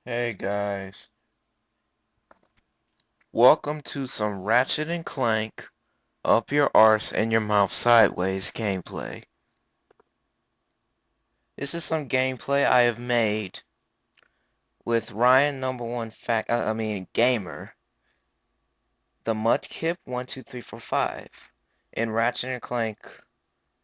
Hey guys, welcome to some Ratchet and Clank up your arse and your mouth sideways gameplay. This is some gameplay I have made with Ryan number one gamer, the Mudkip 12345 in Ratchet and Clank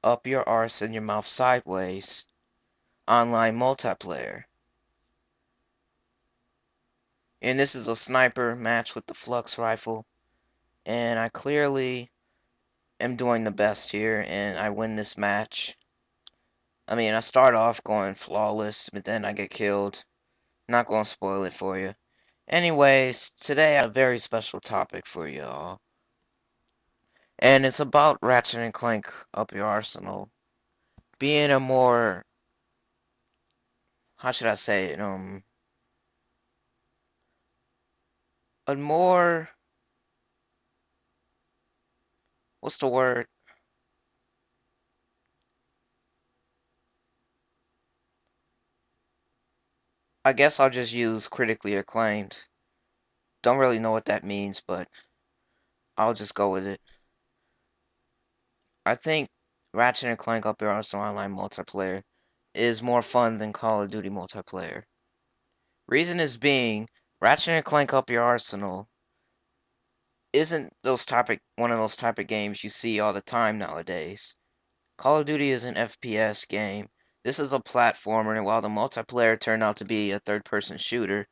up your arse and your mouth sideways online multiplayer. And this is a sniper match with the Flux rifle, and I clearly am doing the best here and I win this match. I start off going flawless, but then I get killed. Not gonna spoil it for you. Anyways, today I have a very special topic for y'all. And it's about Ratchet and Clank Up Your Arsenal being a more, how should I say it, a more, what's the word? I guess I'll just use critically acclaimed. Don't really know what that means, but I'll just go with it. I think Ratchet and Clank Up Your Arsenal Online multiplayer is more fun than Call of Duty multiplayer. Reason is being, Ratchet and Clank Up Your Arsenal isn't one of those type of games you see all the time nowadays. Call of Duty is an FPS game. This is a platformer, and while the multiplayer turned out to be a third-person shooter,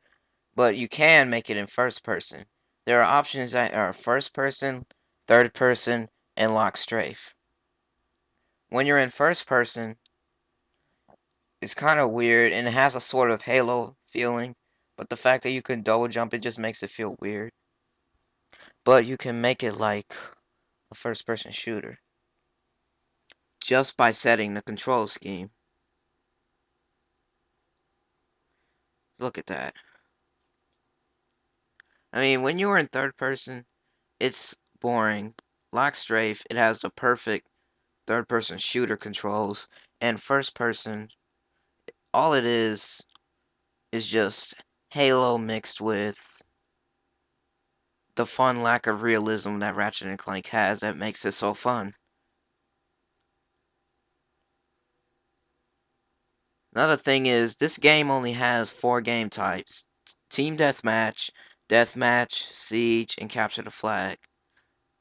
but you can make it in first person. There are options that are first person, third person, and Lock-Strafe. When you're in first person, it's kind of weird, and it has a sort of Halo feeling, but the fact that you can double jump, it just makes it feel weird. But you can make it like a first-person shooter just by setting the control scheme. Look at that. When you're in third person, it's boring. Lock-Strafe, it has the perfect third-person shooter controls, and first person, all it is just Halo mixed with the fun lack of realism that Ratchet and Clank has that makes it so fun. Another thing is, this game only has 4 game types. Team Deathmatch, Deathmatch, Siege, and Capture the Flag.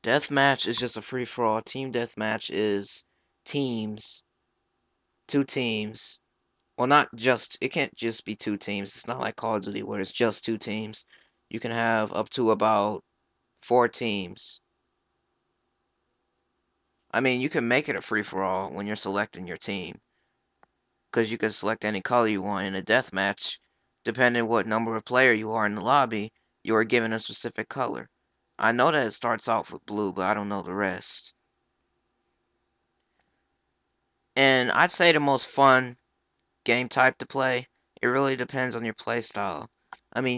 Deathmatch is just a free-for-all. Team Deathmatch is teams, 2 teams. Well, it can't just be 2 teams. It's not like Call of Duty where it's just 2 teams. You can have up to about 4 teams. You can make it a free-for-all when you're selecting your team, because you can select any color you want in a deathmatch. Depending what number of player you are in the lobby, you are given a specific color. I know that it starts off with blue, but I don't know the rest. And I'd say the most fun game type to play, it really depends on your play style.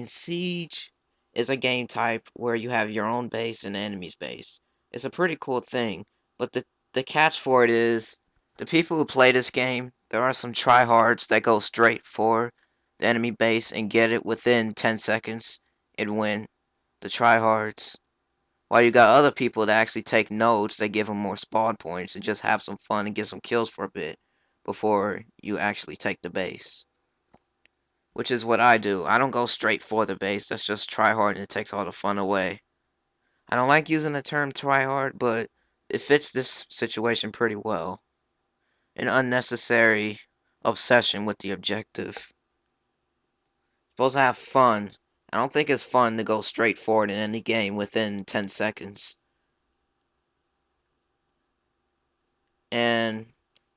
Siege is a game type where you have your own base and the enemy's base. It's a pretty cool thing, but the catch for it is the people who play this game, there are some tryhards that go straight for the enemy base and get it within 10 seconds and win. The tryhards. While you got other people that actually take nodes that give them more spawn points and just have some fun and get some kills for a bit before you actually take the base. Which is what I do. I don't go straight for the base. That's just try hard and it takes all the fun away. I don't like using the term try hard, but it fits this situation pretty well. An unnecessary obsession with the objective. Supposed to have fun. I don't think it's fun to go straight forward in any game within 10 seconds. And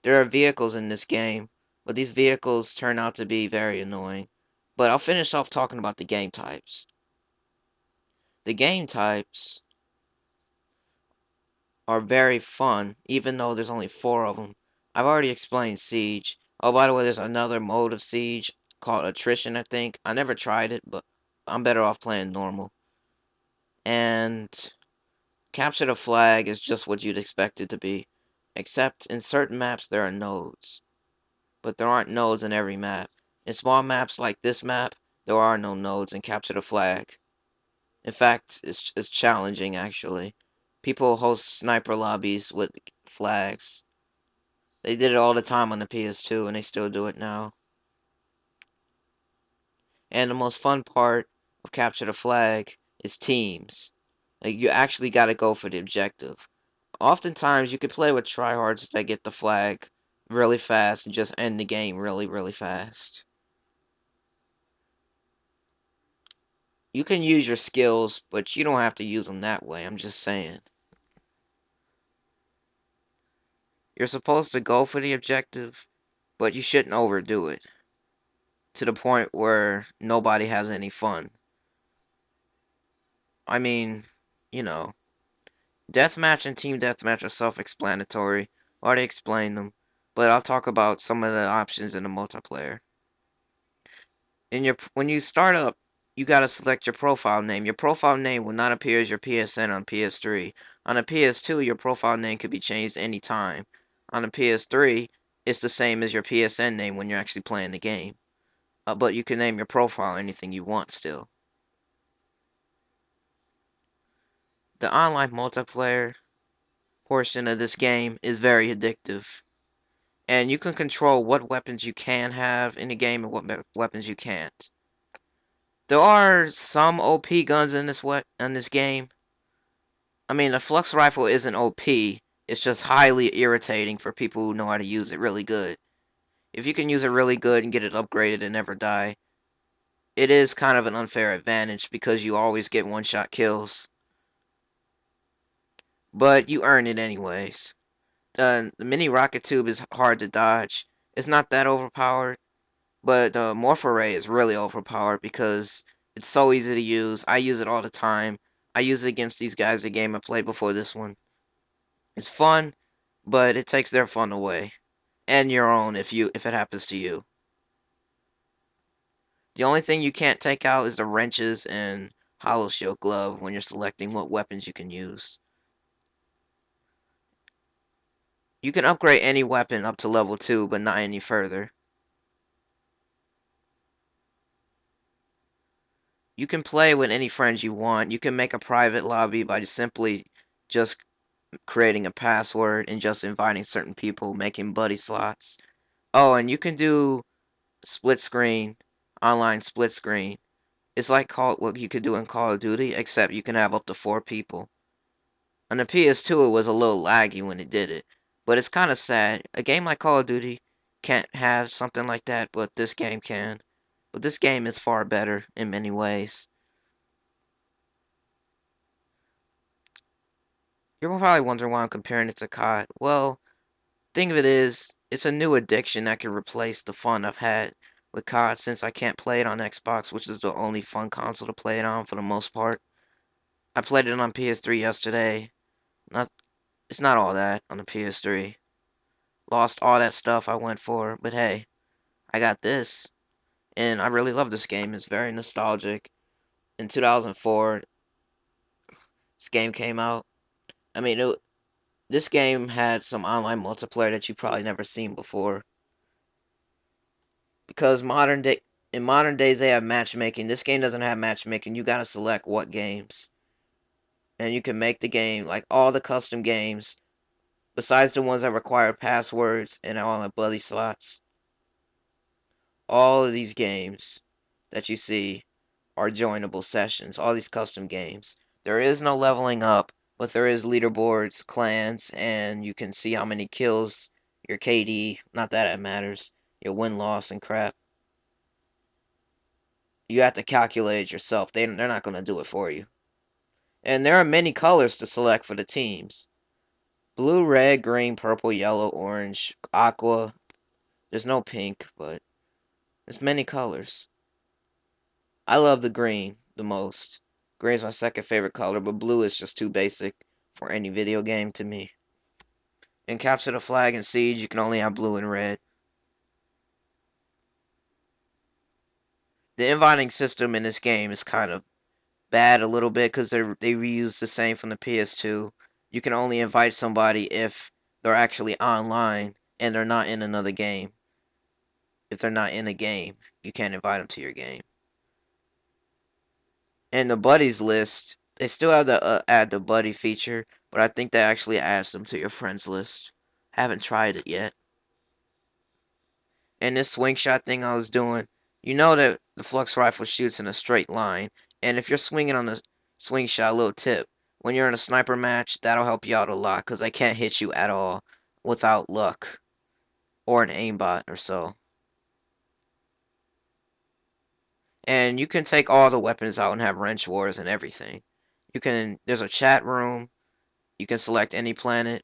there are vehicles in this game, but these vehicles turn out to be very annoying. But I'll finish off talking about the game types. The game types are very fun, even though there's only 4 of them. I've already explained Siege. Oh, by the way, there's another mode of Siege called Attrition, I think. I never tried it, but I'm better off playing normal. And Capture the Flag is just what you'd expect it to be. Except in certain maps there are nodes. But there aren't nodes in every map. In small maps like this map, There are no nodes in Capture the Flag. In fact, it's challenging actually. People host sniper lobbies with flags. They did it all the time on the PS2 and they still do it now. And the most fun part of Capture the Flag is teams. Like you actually got to go for the objective. Oftentimes you can play with tryhards that get the flag really fast and just end the game really, really fast. You can use your skills, but you don't have to use them that way. I'm just saying. You're supposed to go for the objective, but you shouldn't overdo it to the point where nobody has any fun. I mean, you know, deathmatch and team deathmatch are self-explanatory. I already explained them, but I'll talk about some of the options in the multiplayer. When you start up, you gotta select your profile name. Your profile name will not appear as your PSN on PS3. On a PS2, your profile name could be changed anytime. On a PS3, it's the same as your PSN name when you're actually playing the game. But you can name your profile anything you want still. The online multiplayer portion of this game is very addictive. And you can control what weapons you can have in the game and what weapons you can't. There are some OP guns in this game. I mean, the flux rifle isn't OP. It's just highly irritating for people who know how to use it really good. If you can use it really good and get it upgraded and never die, it is kind of an unfair advantage because you always get one-shot kills. But you earn it anyways. The mini rocket tube is hard to dodge. It's not that overpowered, but the morph ray is really overpowered because it's so easy to use. I use it all the time. I use it against these guys the game I played before this one. It's fun, but it takes their fun away. And your own if it happens to you. The only thing you can't take out is the wrenches and hollow shield glove when you're selecting what weapons you can use. You can upgrade any weapon up to level 2, but not any further. You can play with any friends you want. You can make a private lobby by simply just creating a password and just inviting certain people, making buddy slots. Oh, and you can do split screen, online split screen. It's like what you could do in Call of Duty, except you can have up to 4 people. On the PS2, it was a little laggy when it did it, but it's kind of sad. A game like Call of Duty can't have something like that, but this game can. But this game is far better in many ways. You're probably wondering why I'm comparing it to CoD. Well, thing of it is, it's a new addiction that can replace the fun I've had with CoD since I can't play it on Xbox, which is the only fun console to play it on for the most part. I played it on PS3 yesterday. Not, it's not all that on the PS3. Lost all that stuff I went for, but hey, I got this, and I really love this game. It's very nostalgic. In 2004, this game came out. I mean, this game had some online multiplayer that you probably never seen before. Because in modern days they have matchmaking. This game doesn't have matchmaking. You gotta select what games, and you can make the game like all the custom games, besides the ones that require passwords and all the bloody slots. All of these games that you see are joinable sessions. All these custom games. There is no leveling up, but there is leaderboards, clans, and you can see how many kills, your KD. Not that it matters. Your win loss and crap. You have to calculate it yourself. They're not going to do it for you. And there are many colors to select for the teams. Blue, red, green, purple, yellow, orange, aqua. There's no pink, but there's many colors. I love the green the most. Green is my second favorite color, but blue is just too basic for any video game to me. In Capture the Flag and Siege, you can only have blue and red. The inviting system in this game is kind of bad a little bit because they reuse the same from the PS2. You can only invite somebody if they're actually online and they're not in another game. If they're not in a game, you can't invite them to your game. And the buddies list, they still have the add the buddy feature, but I think that actually adds them to your friends list. Haven't tried it yet. And this swing shot thing I was doing, you know that the flux rifle shoots in a straight line, and if you're swinging on the swing shot, little tip, when you're in a sniper match, that'll help you out a lot because they can't hit you at all without luck or an aimbot or so. And you can take all the weapons out and have wrench wars and everything. There's a chat room. You can select any planet.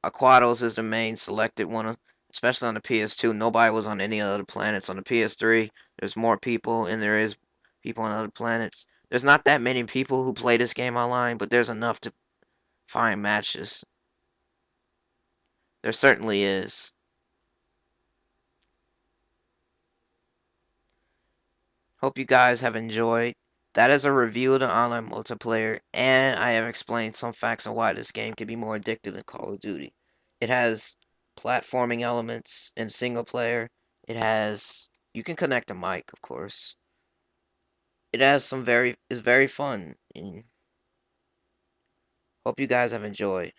Aquados is the main selected one, especially on the PS2. Nobody was on any other planets. On the PS3, there's more people, and there is people on other planets. There's not that many people who play this game online, but there's enough to find matches. There certainly is. Hope you guys have enjoyed. That is a review of the online multiplayer, and I have explained some facts on why this game can be more addictive than Call of Duty. It has platforming elements in single player. It has you can connect a mic, of course. It has some very is very fun. And hope you guys have enjoyed.